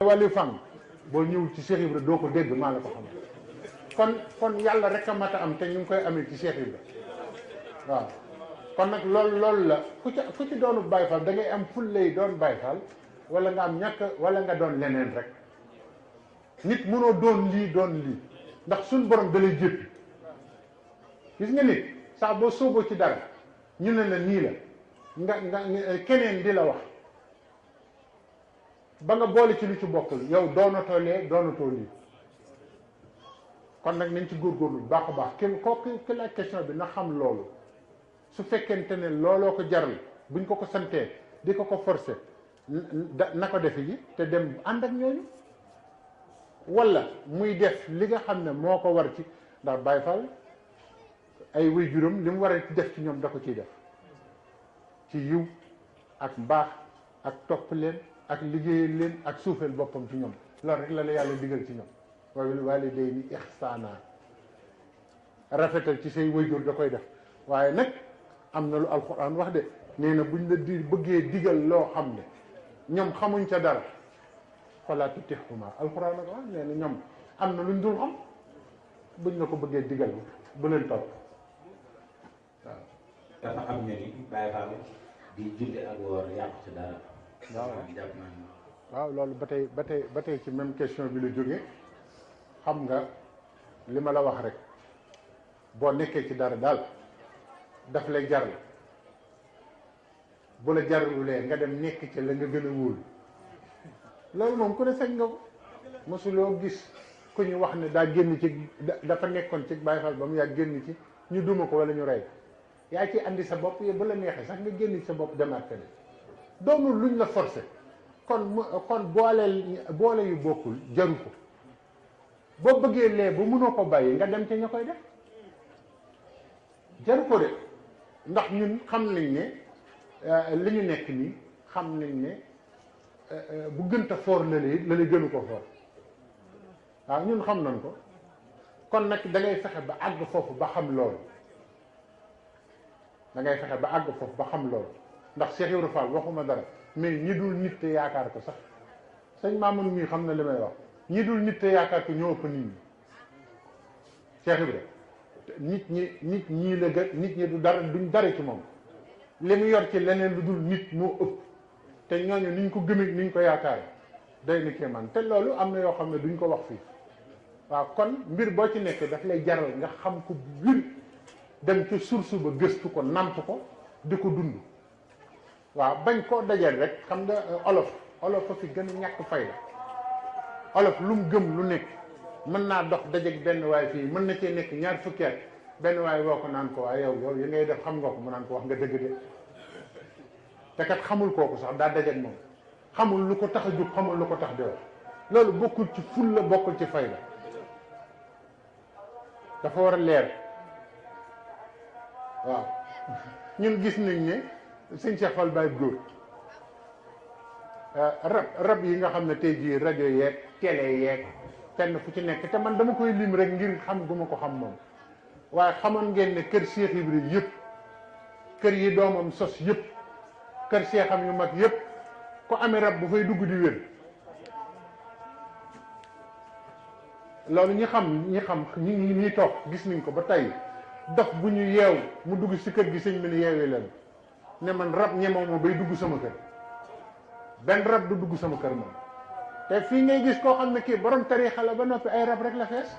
wàllu fang boo ñëwul ci Cheikh Ibra doo ko dégg maa la ko xamal kon yàlla rek a mat a am te ñu ngi koy amee ci Cheikh Ibra waaw kon nag loolu la ku ci doonu Baye Fall da ngay am fullay doon Baye Fall wala nga am ñàkk wala nga doon leneen rek nit mënoo doon lii ndax suñ borom da lay jéppi gis nga nit saa boo sóoboo ci dara ñu ne la nii la nga keneen di la wax ba nga boole ci lu ci bokkul yow doonatoo lii kon nag nañ ci góorgóorlu bu baax a baax ki la question bi na xam loolu su fekkente ne looloo ko jaral buñ ko santee di ko forcer na ko defe ji te dem ànd ak ñooñu wala muy def li nga xam ne moo ko war ci ndax Baye Fall ay waajuram li mu war a def ci ñoom da ko ciy def ci yiw ak mbaax ak topp leen ak liggéeyal leen ak suufeel boppam ci ñoom loolu rek la yàlla digal ci ñoom wa bil waalidayni ihsaana rafetal ci say waajur da koy def waaye nag am na lu alxuraan wax de nee na buñ la bëggee digal loo xam ne ñoom xamuñ ca dara falaa tutixhuma alxuraan ak wax nee na ñoom am na luñ dul xam buñ la ko bëggee digal bu leen topp waaw. dafa am ñu ni Baye Fall di julli ak woor yàqu ci dara. waaw loolu ba tey ci même question bi la jógee xam nga li ma la wax rek boo nekkee ci dara daal daf lay jar bu la jaralulee nga dem nekk ci la nga gën a wóolu loolu moom ku ne sañ nga ko mosuloo gis ku ñu wax ne daa génn ci dafa nekkoon ci Baye Fall ba mu yàgg génn ci ñu duma ko wala ñu rey yaa ci andi sa bopp bu la neexee sax nga génn ci sa bopp demaat feneen doonul luñ la forcé kon boole yu bokkul jaru ko boo bëggee lee ba mënoo ko bàyyi nga dem ca ña koy def jaru ko de ndax ñun xam nañ ne li ñu nekk nii xam nañ ne bu gënta foor la lay gënu ko foor waaw ñun xam nañ ko kon nag da ngay fexe ba àgg foofu ba xam loolu ndax Cheikh Ibrahima Fall waxuma dara mais ñi dul nit te yaakaar ko sax sëñ Mamoun mii xam na li may wax ñi dul nit te yaakaar ko ñoo ëpp nit ñi Cheikh Ibrahima nit ñi du dara duñ dara ci moom li mu yor ci leneen lu dul nit moo ëpp te ñooñu niñ ko gëmee niñ ko yaakaar day ni kéemaan te loolu am na yoo xam ne duñ ko wax fii waaw kon mbir boo ci nekk daf lay jaral nga xam ko bu wér dem ci source ba gëstu ko namp ko di ko dund waaw bañ koo dajal rek xam nga olof fa fi gën a ñàkk fayda olof lu mu gëm lu nekk mën naa dox dajeeg benn waay fii mën na cee nekk ñaar fukki at benn waay woo ko naan ko waaye yow yi ngay def xam nga ko mu naan ko wax nga dëgg de te kat xamul kooku sax daa dajeeg moom xamul lu ko tax a jóg xamul lu ko tax di wax loolu bokkul ci ful la bokkul ci fayda dafa war a leer waaw ñun gis nañ ne sëñ Cheikh Fall Baye góor rab yi nga xam ne tey jii rajo yeeg télé yeeg fenn fu ci nekk te man dama koy lim rek ngir xam gu ma ko xam moom waaye xamoon ngeen ne kër Cheikh Ibrahima yëpp kër yi doomam sos yëpp kër Cheikham yu mag yëpp ku amee rab bu fay dugg di wér loolu ñi toog gis nañ ko ba tey dof bu ñu yeew mu dugg si kër gi sëñ bi ne yeewee leen ne man rab ñemoo ma bay dugg sama kër benn rab du dugg sama kër moom te fii ngay gis koo xam ne kii borom tariixa la ba noppi ay rab rek la fees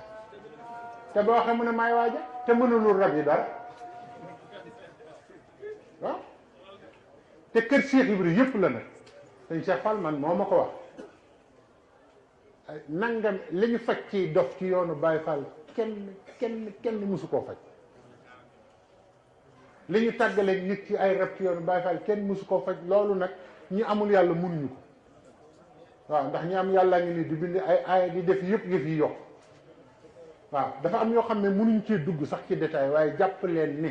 te boo waxee mu ne maay waaja te mënulul rab yi dara waaw te kër Cheikh Ibrahima yëpp la nag sëñ Cheikh Fall man moo ma ko wax nangam li ñu faj ci dof ci yoonu Baye Fall kenn mësu koo faj li ñu tàggaleeg nit ci ay rab ci yoonu Baye Fall kenn mësu koo faj loolu nag ñi amul yàlla mënuñu ko waaw ndax ñi am yàlla ngi nii di bind ay aaya di def yëpp yi yokk waaw dafa am yoo xam ne mënuñ cee dugg sax ci détail waaye jàpp leen ne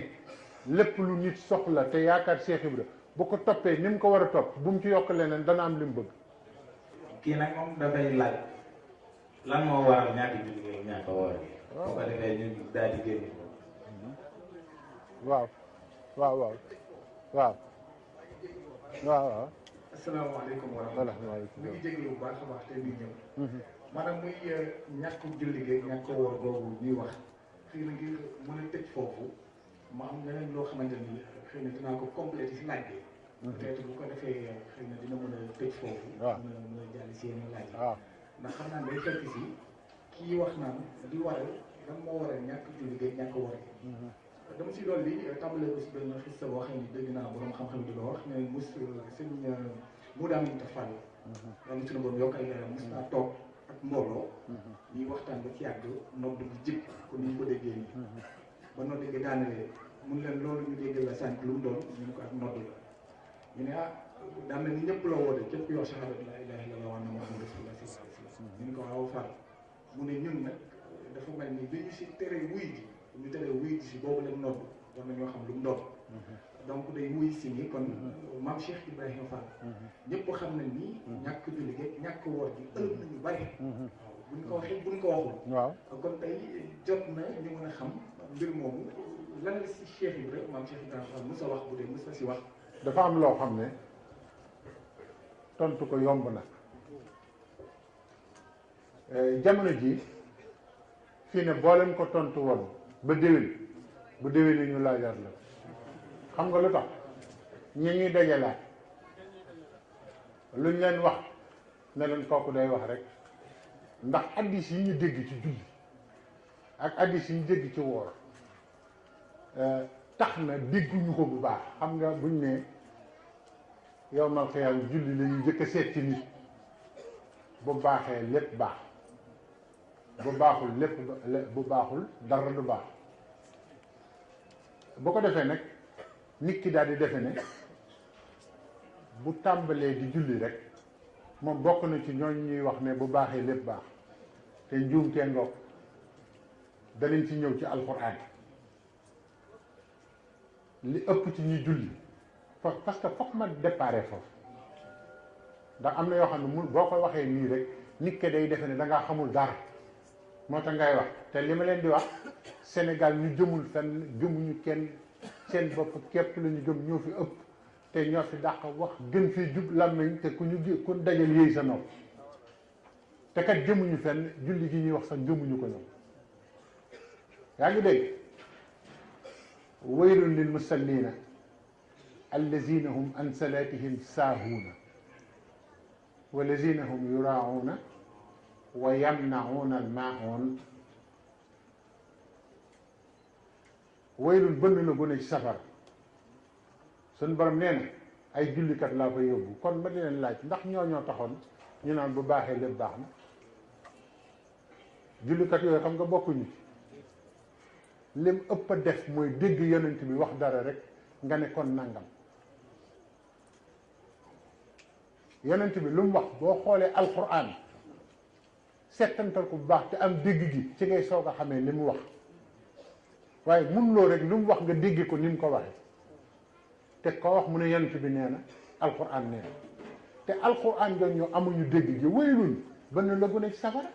lépp lu nit soxla te yaakaar Cheikh Ibra bu ko toppee ni mu ko war a topp bu mu ci yokk leneen dana am li mu bëgg. kii nag moom dafay laaj lan moo waral ñaata julli ak ñaata woor yi. waaw bu ko defee ñu daal di génn. waaw. asalaamaaleykum wa rahmatulah. ñu ngi jégalu bu baax a baax te muy ñëw. maanaam muy ñàkk julli gi ñàkk woor googu ñuy wax xëy na ngir mën a tëj foofu ma am leneen loo xamante ni xëy na dinaa ko complété si laaj bi. peut-être bu ko defee xëy na dina mën a tëj foofu. waaw mën a jàll si yeneen laaj yi. waaw ndax xam naa day fekk si kii wax naan di waral lan moo waral ñàkk julli gi ñàkk woor gi. dama si dolli tàmbale aussi benn xista boo xam ne dégg naa borom xam-xam di ko wax ne mus sëñ Mouda Aminta Fall. yàlla na suñu borom yokk ay leeram mus naa toog ak mbooloo. ñuy waxtaan ba ci yàgg nodd bi jib ko ni ñu ko déggee nii. ba nodd gi daanalee mun leen loolu ñu dégg la sànq lu mu doon ñu ne ko ak nodd la. ñu ne ah daan na ni ñëpp la woote képp ku wax shahada la ilaha illallah wa anna muhammadan rasulullah sallallahu alayhi wa sallam. ñu ne ko waaw Fall mu ne ñun nag dafa mel ni dañu si tere wuy ji. ñu tere wuy si boobu lañ nodd war nañoo xam lu mu doon donc day wuy si ni kon maam Cheikh Ibrahima Fall ñëpp xam nañ ni ñàkk julli gi ñàkk woor gi ëllëg nañu bari waaw buñ ko waxee buñ ko waxul waaw kon tey jot na ñu mën a xam mbir moomu lan la si Cheikh Ibrahima maam Cheikh Ibrahima Fall mos a wax bu dee mos na si wax dafa am loo xam ne tontu ko yomb na jamono ji fii ne boo leen ko tontu woon ba déwén bu déwénee ñu laajaat la xam nga lu tax ñi ñuy dajalaat luñ leen wax ne leen kooku day wax rek ndax addis yi ñu dégg ci julli ak addis yi ñu dégg ci woor tax na dégguñu ko bu baax xam nga buñ ne yow mal xiyaam julli la ñu njëkk a seet ci nit bu baaxee lépp baax bu baaxul lépp bu baaxul dara du baax bu ko defee nag nit ki daal di defe ne bu tàmbalee di julli rek moom bokk na ci ñooñ ñuy wax ne bu baaxee lépp baax te njuumtee ngoog danañ ci ñëw ci alxuraan li ëpp ci ñuy julli parce que foog ma déparé foofu ndax am na yoo xam ne mun boo ko waxee nii rek nit ke day defe ne da ngaa xamul dara moo tax ngay wax te li ma leen di wax Sénégal ñu jëmul fenn gëmuñu kenn seen bopp képp la ñu gëm ñoo fi ëpp te ñoo fi dàq wax gën fii jub làmmiñ te ku dajal yéey sa nopp te kat jëmuñu fenn julli gi ñuy wax sax gëmuñu ko ñoom yaa ngi dégg waylun lil musallina allazina hum an salatihim saahuuna wallazina hum yuraauna wa yamnauna al maun waylun bënn la gune ci safara suñ borom nee na ay jullikat laa fa yóbbu kon ma di leen laaj ndax ñoo taxoon ñu naan bu baaxee lépp baax na jullikat yooyu xam nga bokkuñu ci lim ëpp a def mooy dégg yonent bi wax dara rek nga ne kon nangam yonent bi lu mu wax boo xoolee alquran settantal ko bu baax te am dégg gi ci ngay soog a xamee li mu wax waaye mun loo rek lu mu wax nga dégg ko ni mu ko waxee te ko wax mu ne yonent bi nee na alquran nee na te alquran jooju ñu amuñu dégg gi waylun ba na la gune ci safara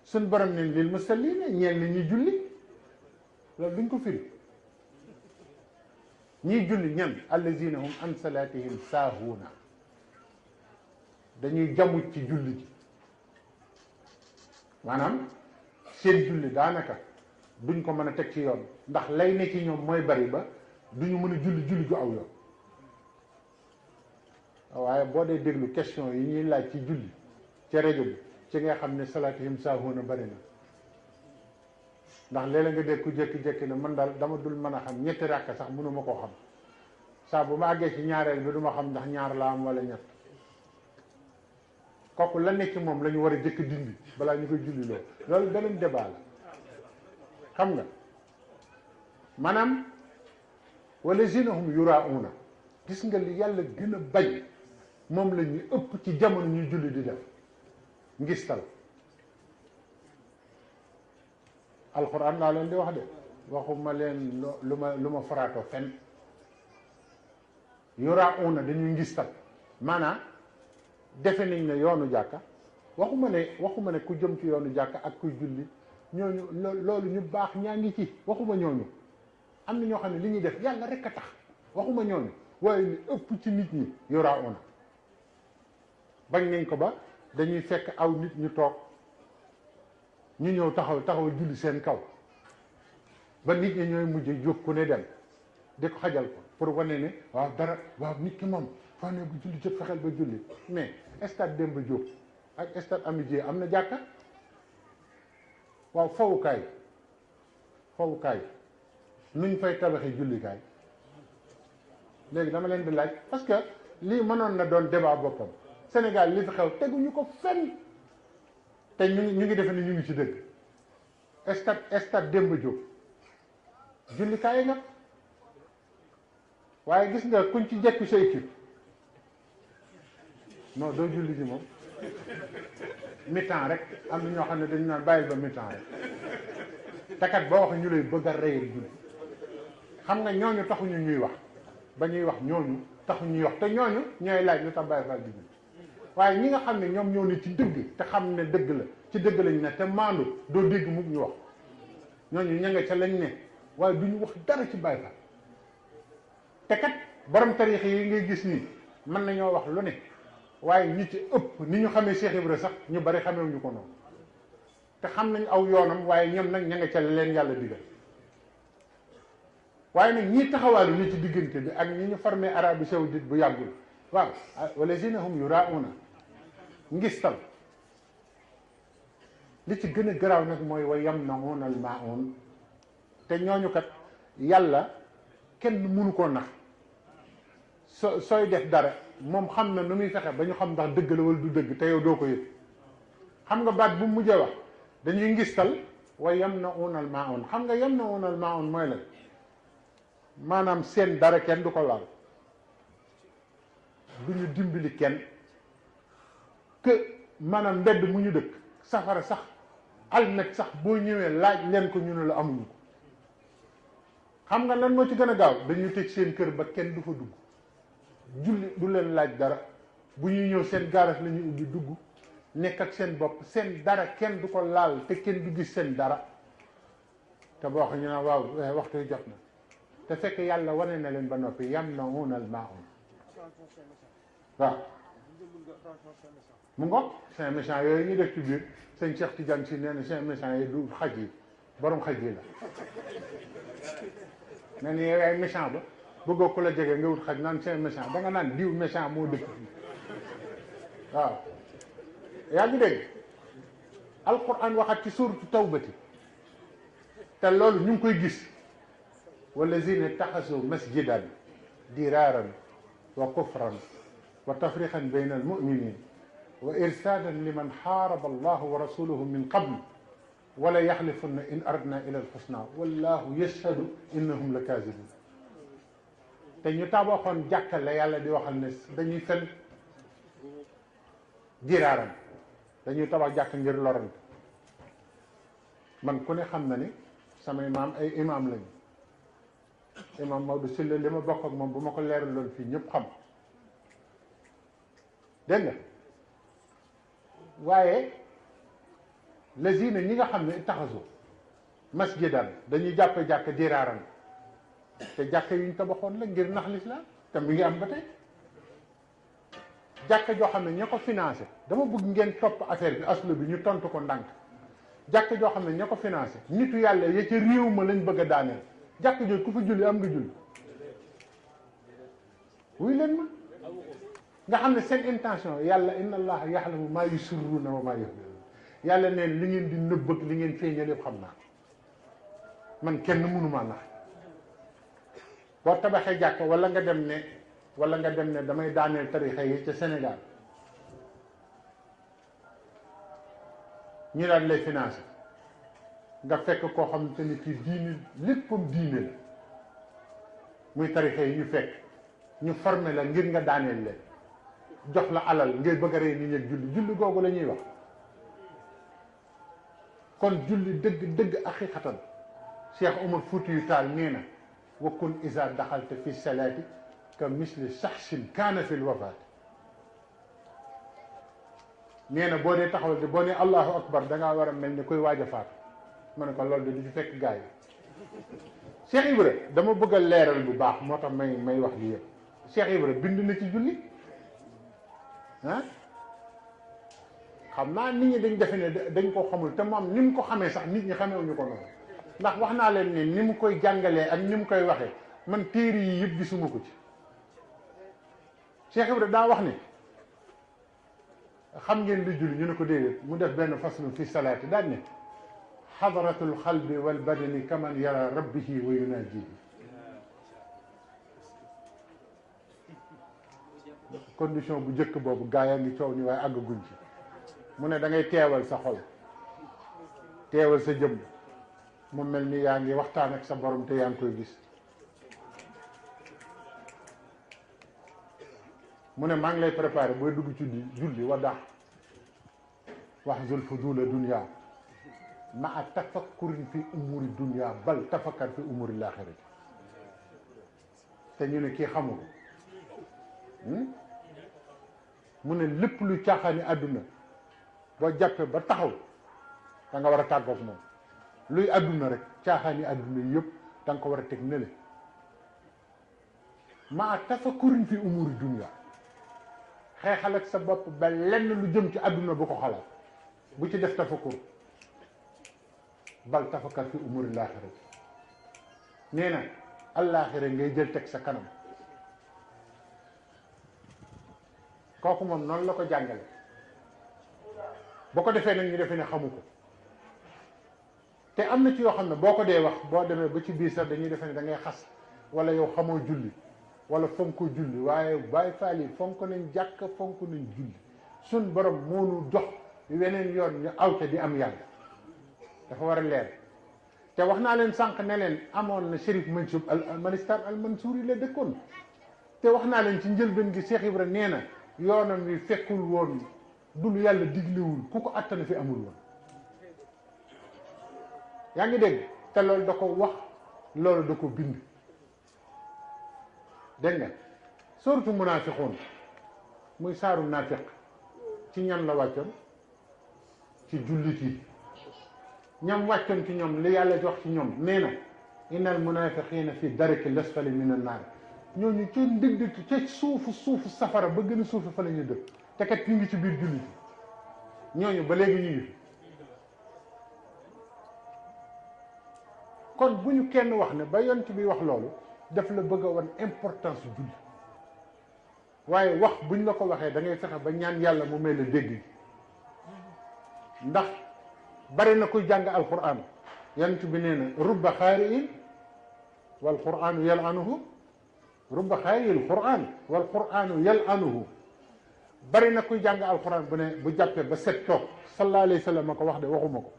suñ borom ne lil musallina ñeel ni ñuy julli loolu duñ ko firi ñiy julli ñan allazina hum an salatihim saahuuna dañuy jamuj ci julli ji maanaam seen julli daanaka duñ ko mën a teg ci yoon ndax lay ne ci ñoom mooy bari ba duñu mën a julli ju aw yoon waaye boo dee déglu question yi ñuy laaj ci julli ci rajo bi ci nga xam ne salaatihim saahuuna bari na ndax léeg-léeg nga dégg ku jékki-jékki ne man daal dama dul mën a xam ñetti ràkk sax mënuma koo xam saa bu ma àggee ci ñaareel bi duma xam ndax ñaar la am wala ñett kooku la nekk ci moom la ñu war a jëkk dindi balaa ñu koy julli loolu beneen débat la xam nga maanaam wallazina hum yuraa'uuna gis nga li yàlla gën a bañ moom la ñu ëpp ci jamono ñuy julli di def ngistal alxuraan laa leen di wax de waxuma leen lu ma faraato fen yuraa'uuna dañuy ngistal maanaam defe nañ ne yoonu jàkka waxuma ne ku jëm ci yoonu jàkka ak kuy julli ñooñu loolu ñu baax ñaa ngi ci waxuma ñooñu am na ñoo xam ne li ñuy def yàlla rek a tax waxuma ñooñu waaye li ëpp ci nit ñi yuraa'uuna bañ nañ ko ba dañuy fekk aw nit ñu toog ñu ñëw taxaw julli seen kaw ba nit ñi ñooy mujj jóg ku ne dem di ko xajal ko pour wane ne waaw dara waaw nit ki moom foo ne bu julli jot fexeel ba julli mais stade Demba Diop ak stade Amitié am na jàkka waaw fowukaay nuñ fay tabaxee jullikaay léegi dama leen di laaj parce que lii mënoon na doon débat boppam Sénégal li fi xew teguñu ko fenn te ñu ngi defe ne ñu ngi ci dëgg stade Demba Diop jullikaay nga waaye gis nga kuñ ci jekku sa équipe non doo julli ji moom mi-temps rek am na ñoo xam ne dañu naan bàyyil ba mi-temps rek takat ba wax ñu lay bëgg a reyal julli xam nga ñooñu taxuñu ñuy wax ba ñuy wax ñooñu taxu ñuy wax te ñooñu ñooy laaj lu tax bàyyi faal di julli waaye ñi nga xam ne ñoom ñoo ne ci dëgg te xam ne dëgg la ci dëgg lañ ne te maandu doo dégg mukk ñu wax ñooñu ña nga ca lañ ne waaye duñu wax dara ci bàyyi faal te kat borom tariix yi ngay gis nii mën nañoo wax lu ne waaye ñi ci ëpp ni ñu xamee Cheikh Ibra sax ñu bari xamewuñu ko noonu te xam nañ aw yoonam waaye ñoom nag ña nga ca leen yàlla digal waaye nag ñii taxawaalu ni ci diggante bi ak ñi ñu formé Arabie Saoudite bu yàggul waaw walazina hum yuraa'uuna ngistal li ci gën a garaaw nag mooy wa yamna'uuna al-maa'uun te ñooñu kat yàlla kenn mënu koo nax sooy def dara moom xam na nu muy fexe ba ñu xam ndax dëgg la wala du dëgg te yow doo ko yëg xam nga baat bu mujjee wax dañuy ngistal wa yamna'uuna al-maa'uun xam nga yamna'uuna al-maa'uun mooy la maanaam seen dara kenn du ko laal du ñu dimbali kenn que maanaam mbedd mu ñu dëkk safara sax almet sax boo ñëwee laaj leen ko ñu ne la amuñu ko xam nga lan moo ci gën a gaaw dañuy tëj seen kër ba kenn du fa dugg julli du leen laaj dara bu ñuy ñëw seen gaaras la ñuy ubbi dugg nekk ak seen bopp seen dara kenn du ko laal te kenn du gis seen dara te boo xam ñu naan waaw waxtu wi jot na te fekk yàlla wane na leen ba noppi yamna'uuna al-maa'uun waaw mu ngoog Saint méchant yooyu ñu def ci biir sëñ Cheikh Tidiane si nee na Saint méchant yi du xaj yi borom xaj yi la nee na yow yaay méchant ba bëggoo ku la jege nga wut xaj naan Saint méchant da nga naan diw méchant moo dëkk fii waaw yaa ngi dégg alquran waxat ci suuratu tawbati te loolu ñu ngi koy gis wallazina ittaxasu masjidan diraaran wa kufran wa tafriqan bayna almuminin wa irsaadan liman xaaraba allahu wa rasuluhu min qabl wala yaxlifunna in aradna ila alxusna wallahu yashhadu innahum la kaazibun te ñu tabaxoon jàkka la yàlla di waxal ne dañuy fen diraaran dañuy tabax jàkk ngir lorante man ku ne xam na ni samay maam ay imam lañu imam Maodo Sylla li ma bokk ak moom bu ma ko leeral loolu fii ñëpp xam dégg nga waaye lazina ñi nga xam ne taxasu masjidan dañuy jàppe jàkk diraaran te jàkk yuñ tabaxoon la ngir nax lislaam te mi ngi am ba tey jàkk joo xam ne ña ko financé dama bëgg ngeen topp affaire bi aslo bi ñu tontu ko ndànk jàkk joo xam ne ña ko financé nitu yàlla ya ca réew ma lañ bëgg a daaneel jàkk jooju ku fa julli am nga julli wuy leen ma nga xam ne seen intention yàlla inna allaha yaxlamu maa yusirruuna wa maa yu'linuun yàlla neen li ngeen di nëbb ak li ngeen feeñal yëpp xam naa man kenn mënumaa nax boo tabaxee jàkk wala nga dem ne damay daaneel tarixa yi ca Sénégal ñu daan lay financé nga fekk koo xamante ni kii diine léppam diine la muy tarixa yi ñu fekk ñu formé la ngir nga daaneel leen jox la alal ngay bëgg a rey nit ñi ak julli googu la ñuy wax kon julli dëgg aqiqatan Cheikh Omar Foutiyou Tall nee na wa kun isa daxalta fi salaati ka misli saxsin kaana fi lwafaati nee na boo dee taxawal de boo nee allahu akbar da ngaa war a mel ni koy waaj a faatu ma ne ko loolu de du ci fekk gars yi Cheikh Ibra dama bëgg a leeral bu baax moo tax may wax li yëpp Cheikh Ibra bind na ci julli ah xam naa nit ñi dañ defe ne dañ ko xamul te moom ni mu ko xamee sax nit ñi xamewuñu ko noonu ndax wax naa leen ne ni mu koy jàngalee ak ni mu koy waxee man téere yi yëpp gisuma ko ci Cheikh Ibra daa wax ne xam ngeen lu julli ñu ne ko déedéet mu def benn faslu fi salaati daan ne xadaratul xalbi wal badani kaman yara rabbihi wa yunajihi condition bu njëkk boobu gaa yaa ngi coow ni waaye àggaguñ ci mu ne da ngay teewal sa xol teewal sa jëmm mu mel ni yaa ngi waxtaan ak sa borom te yaa ngi koy gis mu ne maa ngi lay préparé booy dugg ci julli waddax waxzul fudula dunya ma a tafakkurin fi umuri dunya bal tafakkar fi umuri laaxirati te ñu ne kii xamul mu ne lépp lu caaxaani àdduna boo jàppee ba taxaw da nga war a tàggoog moom luy àdduna rek caaxaani àdduna yëpp da nga ko war a teg nele ma a tafakkurin fi umuri dunya xeexal ak sa bopp ba lenn lu jëm ci àdduna bu ko xalaat bu ci def tafakkur bal tafakkar fi umuri laaxira nee na allaaxira ngay jël teg sa kanam kooku moom noonu la ko jàngale boo ko defee nag ñu defee ne xamu ko te am na ci yoo xam ne boo ko dee wax boo demee ba ci biir sax dañuy defee ne da ngay xas wala yow xamoo julli wala fonk julli waaye Baay Faal yi fonk nañ jàkk fonk nañ julli sun borom moo nu jox weneen yoon ñu awte di am yàlla dafa war a leer te wax naa leen sànq ne leen amoon na Chérif Mansour al Manistar al Mansour yi la dëkkoon te wax naa leen ci njëlbeen gi Cheikh Ibra nee na yoonam wi fekkul woon du lu yàlla diglewul ku ko attana fi amul woon yaa ngi dégg te loolu da ko wax loolu da ko bind dégg nga sóoratu munaafiqoon muy saaru naafiq ci ñan la wàccoon ci jullit yi ñam wàccoon ci ñoom li yàlla jox ci ñoom nee na innal munaafiqiina fi daraki lasfali minan naar ñooñu ca ndëgg ca suufu safara ba gën a suufi fa la ñuy dëkk te kat ñu ngi ci biir jullit yi ñooñu ba léegi ñu ngi fi kon bu ñu kenn wax ne ba yonent bi wax loolu daf la bëgg a wan importance julli waaye wax buñ la ko waxee da ngay fexe ba ñaan yàlla mu may la dégg ndax bari na kuy jàng alquran yonent bi nee na rubba xaariin wal quranu yalanuhu rubba xaariil quran wal quranu yalanuhu bari na kuy jàng alquran bu ne bu jàppee ba set toog sallallahu alayhi wa sallam ma ko wax de waxuma ko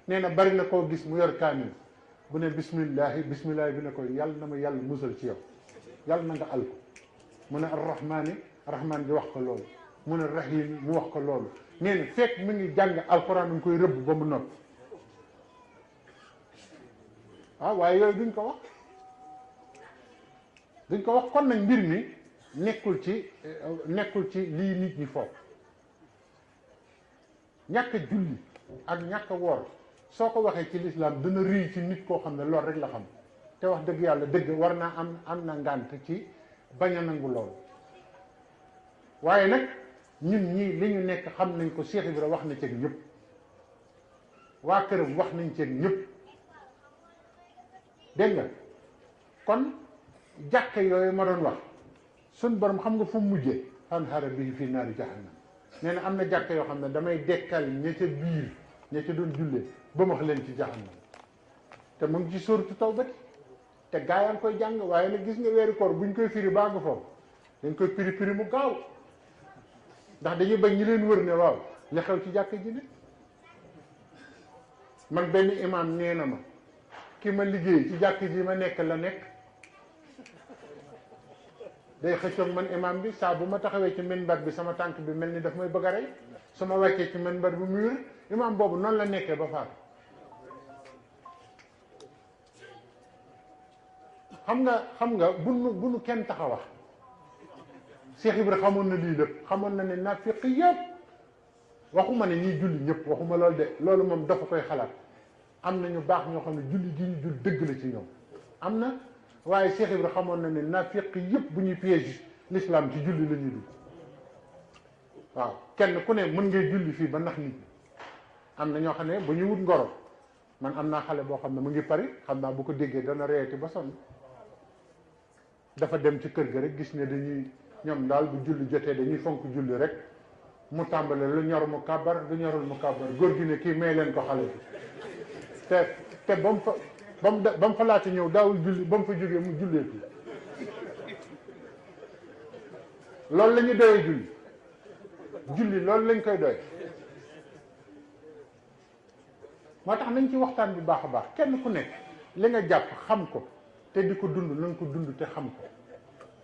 nee na bari na koo gis mu yor kaamil bu ne bismillahi bismillahi bi ne ko yàlla na ma yàlla musal ci yow yàlla na nga al ko mu ne arrahmaani rahmaan bi wax ko loolu mu ne rahim mu wax ko loolu nee na fekk mi ngi jàng alquran mu ngi koy rëbb ba mu noppi waaw waaye yooyu duñ ko wax kon nag mbir mi nekkul ci lii nit ñi foofu ñàkk julli ak ñàkk woor soo ko waxee ci lislaam dana rëy ci nit koo xam ne loolu rek la xam te wax dëgg yàlla dëgg war naa am na ngànt ci bañ a nangu loolu waaye nag ñun ñii li ñu nekk xam nañ ko Cheikh Ibra wax na ceeg ñëpp waa këram wax nañ ceeg ñëpp dégg nga kon jàkk yooyu ma doon wax sun borom xam nga fu mu mujjee fanhara bihi fii naari jahannam nee na am na jàkk yoo xam ne damay dekkal ña ca biir ña ca doon jullee ba ma wax leen ci jahannam te mu ngi ci sóoratu Tawba te gaa yaa ngi koy jàng waaye nag gis nga weeru koor buñ koy firi baa nga foofu dañ koy firi mu gaaw ndax dañuy bañ ñi leen wër ne waaw li xew ci jàkk ji ne man benn imam nee na ma ki ma liggéey ci jàkk ji ma nekk la nekk day xëccoog man imam bi saa bu ma taxawee ci minbar bi sama tànk bi mel ni daf may bëgg a rey su ma wàccee ci minbar bi mu wér imam boobu noonu la nekkee ba faatu xam nga bu nu kenn tax a wax Cheikh Ibra xamoon na lii lépp xamoon na ne nafiq yëpp waxuma ne ñiy julli ñëpp waxuma loolu de loolu moom dafa koy xalaat am na ñu baax ñoo xam ne julli gi ñu jul dëgg la ci ñoom am na waaye Cheikh Ibra xamoon na ne nafiq yëpp bu ñuy piège l'islam ci julli la ñuy dugg waaw kenn ku ne mën ngay julli fii ba nax nit ñi am na ñoo xam ne bu ñu wut ngoro man am naa xale boo xam ne mu ngi Paris xam naa bu ko déggee dana reeti ba sonn dafa dem ci kër ga rek gis ne dañuy ñoom daal bu julli jotee dañuy fonk julli rek mu tàmbale lu ñor mu kàbbar lu ñorul mu kàbbar góor gi ne kii may leen ko xale bi te ba mu fa laata ñëw daawul julli ba mu fa jógee mu julleetu loolu la ñu doyee julli loolu lañ koy doy moo tax nañ ci waxtaan bu baax a baax kenn ku nekk li nga jàpp xam ko te di ko dund na nga ko dund te xam ko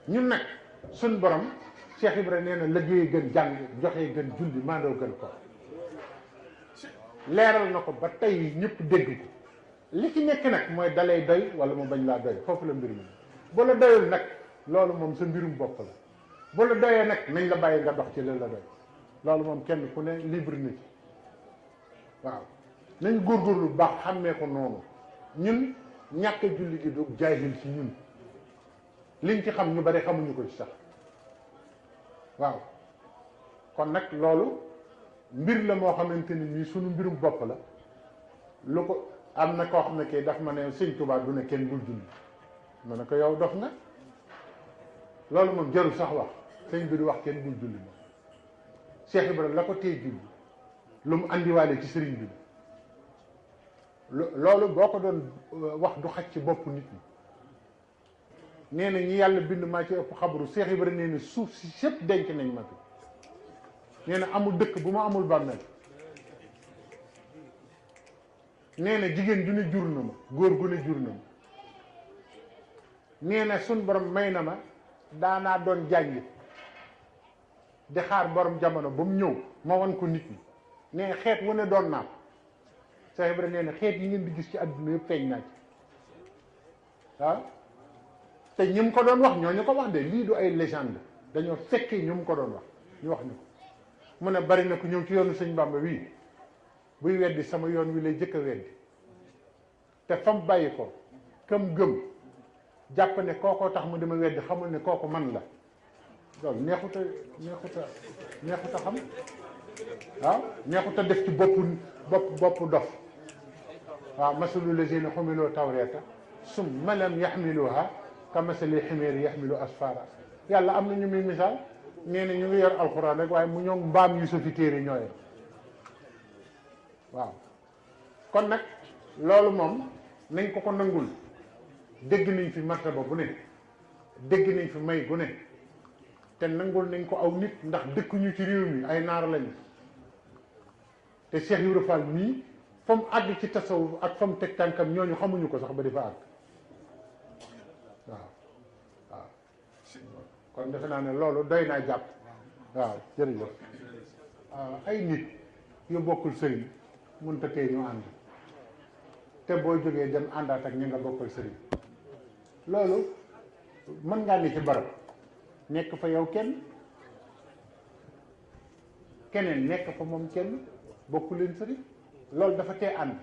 ñun nag suñ borom Cheikh Ibra nee na liggéey gën jàng joxe gën julli maandoo gën ko leeral na ko ba tey ñëpp dégg ko li ci nekk nag mooy dalay doy wala mu bañ laa doy foofu la mbir mi bu la doyul nag loolu moom sa mbirum bopp la bu la doyee nag nañ la bàyyi nga dox ci la doy loolu moom kenn ku ne libre na ci waaw nañ góorgóorlu baax xàmmee ko noonu ñun ñàkk julli gi du jaahil ci ñun liñ ci xam ñu bari xamuñu ko ci sax waaw kon nag loolu mbir la moo xamante ni nii sunu mbirum bopp la lu ko am na koo xam ne kii daf ma ne sëñ Tuubaa du ne kenn bul julli ma ne ko yow dof nga loolu moom jarul sax wax sëñ bi du wax kenn bul julli moom Cheikh Ibrahima la ko tey julli lu mu andiwaale ci sëriñ bi loolu boo ko doon wax du xaj ci bopp nit ñi nee na ñi yàlla bind maa ci ëpp xabaru Cheikh Ibrahima nee na suuf si sëpp denc nañ ma fi nee na amul dëkk bu ma amul bàmmeel nee na jigéen ju ne jur na ma góor gu ne jur na ma nee na sun borom may na ma daanaa doon jàngi di xaar borom jamono ba mu ñëw ma wan ko nit ñi nee xeet wu ne doon naa ko Cheikh Ibrahima nee na xeet yi ngeen di gis ci àdduna yëpp feeñ naa ci waaw te ñi mu ko doon wax ñoo ñu ko wax de lii du ay légende dañoo fekkee ñu mu ko doon wax ñu wax ñu ko mu ne bari na ko ñëw ci yoonu sëñ Bàmba wii buy weddi sama yoon wi lay jëkk a weddi te fam bàyyi ko kam gëm jàpp ne kookoo tax mu dama weddi xamul ne kooku man la loolu neexuta xam waaw neexuta def ci bopp dof waaw masalu lazina xumiloo tawreeta summa lam yaxmiluha ka masali ximeeri yaxmilu asfara yàlla am na ñu muy misaal nee na ñu ngi yor alxuraan rek waaye mu ñoo mbaam yu sa fi téere ñooyee waaw kon nag loolu moom nañ ko nangul dégg nañ fi martaba bu ne dégg nañ fi may gu ne te nangul nañ ko aw nit ndax dëkkuñu ci réew mi ay naar lañu te Cheikh Ibra Fall mii fa mu àgg ci tasawuf ak fa mu teg tànkam ñooñu xamuñu ko sax ba di fa àgg waaw kon defe naa ne loolu doy naa jàpp waaw jërëjëf ay nit yu bokkul sëriñ mënta tee ñu ànd te boo jógee dem àndaat ak ñi nga bokkal sëriñ loolu mën ngaa ni ci barab nekk fa yow keneen nekk fa moom kenn bokku leen sëriñ loolu dafa tee ànd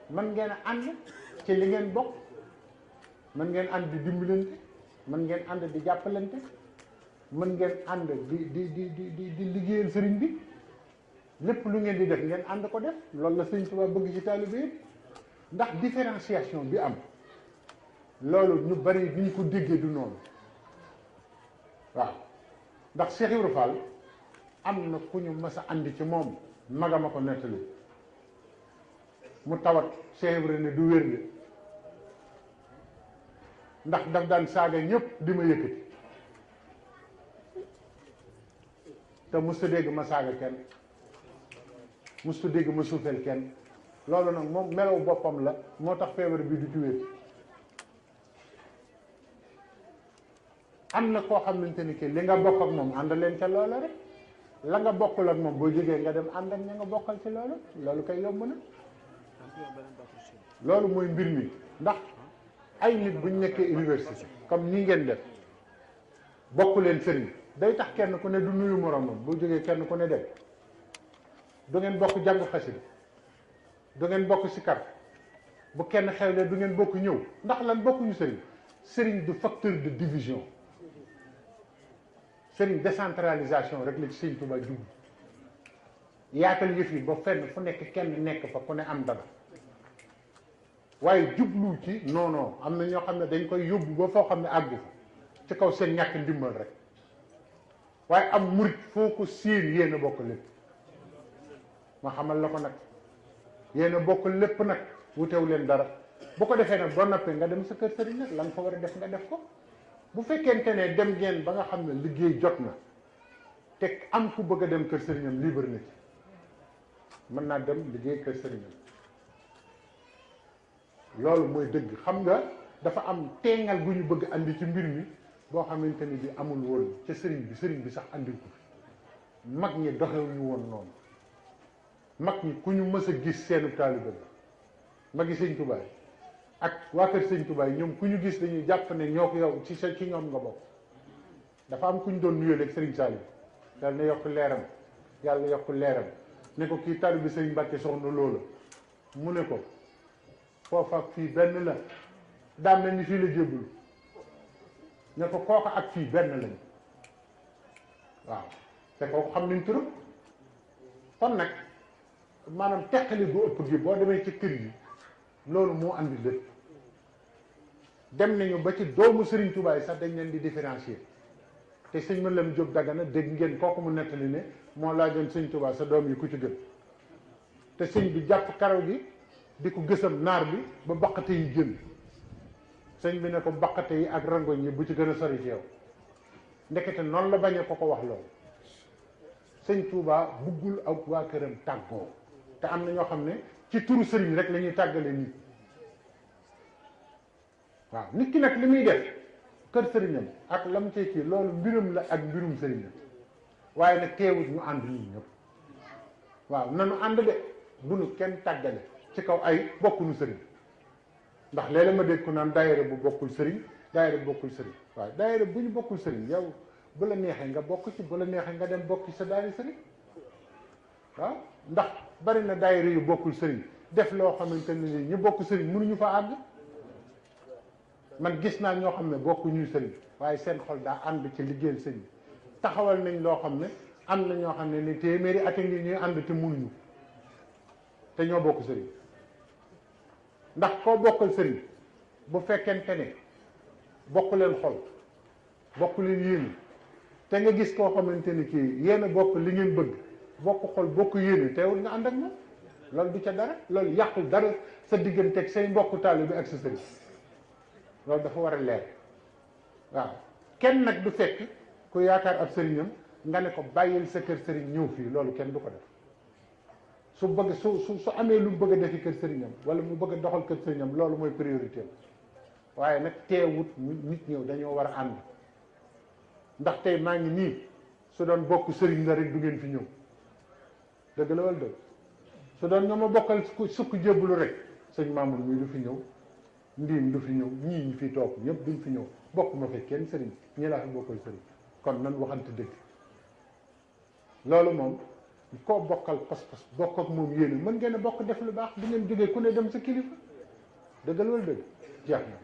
mën ngeen a ànd ci li ngeen bokk mën ngeen ànd di dimbalante mën ngeen ànd di jàppalante mën ngeen ànd di liggéeyal sëriñ bi lépp lu ngeen di def ngeen ànd ko def loolu la sëriñ Tuubaa bëgg ci taalibe yëpp ndax différenciation bi am loolu ñu bari bi ñu ko déggee du noonu waaw ndax Cheikh Ibra Fall am na ku ñu mas a andi ci moom magama ko nettali mu tawat Cheikh Ibra ne du wér de ndax daf daan saaga ñëpp di ma yëkkati te musta dégg ma saaga kenn musta dégg ma suufeel kenn loolu nag moom melaw boppam la moo tax feebar bi du ci wér am na koo xamante ni que li nga bokk ak moom ànd leen ca loola rek la nga bokkul ak moom boo jógee nga dem ànd ak ña nga bokkal ci loolu loolu kay yomb na loolu mooy mbir mi ndax ay nit buñ nekkee université comme nii ngeen def bokk leen sëriñ day tax kenn ku ne du nuyu moromam boo jógee kenn ku ne dem du ngeen bokk jàng xasida du ngeen bokk sikar bu kenn xewlee du ngeen bokk ñëw ndax lan bokkuñu sëriñ sëriñ du facteur de division sëriñ décentralisation rek la ci sëñ Tuubaa jublu yaatal yëf yi ba fenn fu nekk kenn nekk fa ku ne am dara waaye jublu ci non non am na ñoo xam ne dañ koy yóbbu ba foo xam ne àggu fa ci kaw seen ñàkk ndimbal rek waaye am murit foo ko séen yéen a bokk lépp ma xamal la ko nag yéen a bokk lépp nag wutew leen dara bu ko defee nag boo noppee nga dem sa kër sëriñ nag la nga fa war a def nga def ko bu fekkente ne dem ngeen ba nga xam ne liggéey jot na te am ku bëgg a dem kër sëriñam libre na ci mën naa dem liggéey kër sëriñam loolu mooy dëgg. xam nga dafa am teengal gu ñu bëgg andi ci mbir mi boo xamante ni bi amul woon ca sëriñ bi sax andil ko fi mag ñi doxewuñu woon noonu mag ñi ku ñu mës a gis seenu taalibe la magi sëñ Tuubaa ak waa kër sëñ Tuubaa ñoom ku ñu gis dañuy jàpp ne ñoo ko yow ci ñoom nga bokk. dafa am ku ñu doon nuyoo léegi sëriñ Saliou yàlla na yokk leeram yàlla yokk leeram ne ko kii taalibe sëriñ Mbàkke soxna loola mu ne ko foofa ak fii benn la daa mel ni fii la jébbalu ne ko kooka ak fii benn lañu waaw te kooku xam nañ turam kon nag maanaam teqali gu ëpp gi boo demee ci kër yi loolu moo andi lépp dem nañu ba ci doomu Serigne Touba yi sax dañ leen di différencier te sëñ ma lam Jóob Dagana dégg ngeen kooku mu nettali ne moo laajoon sëñ Touba sa doom yi ku ci gën te sëñ bi jàpp karaw gi di ko gësam naar bi ba baqate yi génn sëñ bi ne ko baqate yi ak rangoñ yi bu ci gën a sori ci yow ndekete noonu la bañee ko wax loolu sëñ Touba buggul ak waa këram tàggoo te am na ñoo xam ne ci turu sëriñ rek la ñuy tàggale nit waaw nit ki nag li muy def kër sëriñam ak lam cee kii loolu mbirum la ak mbirum sëriñam waaye nag teewut ñu ànd ñii ñëpp waaw nanu ànd de bu nu kenn tàggale ci kaw ay bokkunu sëriñ ndax léeg-léeg ma dégg ko naan daayira bu bokkul sëriñ daayira bu bokkul sëriñ waaw daayira bu ñu bokkul sëriñ yow bu la neexee nga bokk ci bu la neexee nga dem bokk ci sa daayira sëriñ waaw ndax bari na daayira yu bokkul sëriñ def loo xamante ne ni ñu bokk sëriñ mënuñu fa àgg man gis naa ñoo xam ne bokku ñuy sëriñ waaye seen xol daa ànd ci liggéeyal sëriñ taxawal nañ loo xam ne am na ñoo xam ne ni téeméeri at ngi ñuy ànd te mënuñu te ñoo bokk sëriñ ndax koo bokkal sëriñ bu fekkente ne bokku leen xol bokku leen yéene te nga gis koo xamante ni kii yéen a bokk li ngeen bëgg bokk xol bokk yéene teewul nga ànd ak moom loolu du ca dara loolu yàqul dara sa digganteeg say mbokku taalibe bi ak sa sëriñ loolu dafa war a leer waaw kenn nag du fekk ku yaakaar ab sëriñam nga ne ko bàyyil sa kër sëriñ ñëw fii loolu kenn du ko def su bëgg su amee lu mu bëgg a defi kër sëriñam wala mu bëgg a doxal kër sëriñam loolu mooy priorité waaye nag teewut nit ñëw dañoo war a ànd ndax tey maa ngi nii su doon bokk sëriñ la rek du ngeen fi ñëw dëgg la wala dëgg su doon ñoo ma bokkal sukk jébbalu rek sëñ Mamoun mii du fi ñëw ndiim du fi ñëw ñii ñi fi toog ñëpp duñ fi ñëw bokk ma fi kenn sëriñ ñi laa fi bokkal sëriñ kon nan waxante dëgg loolu moom koo bokkal pas-pas bokk ak moom yéene mën ngeen a bokk def lu baax du ngeen jógee ku ne dem sa kilifa dëgg la wala dëgg jeex na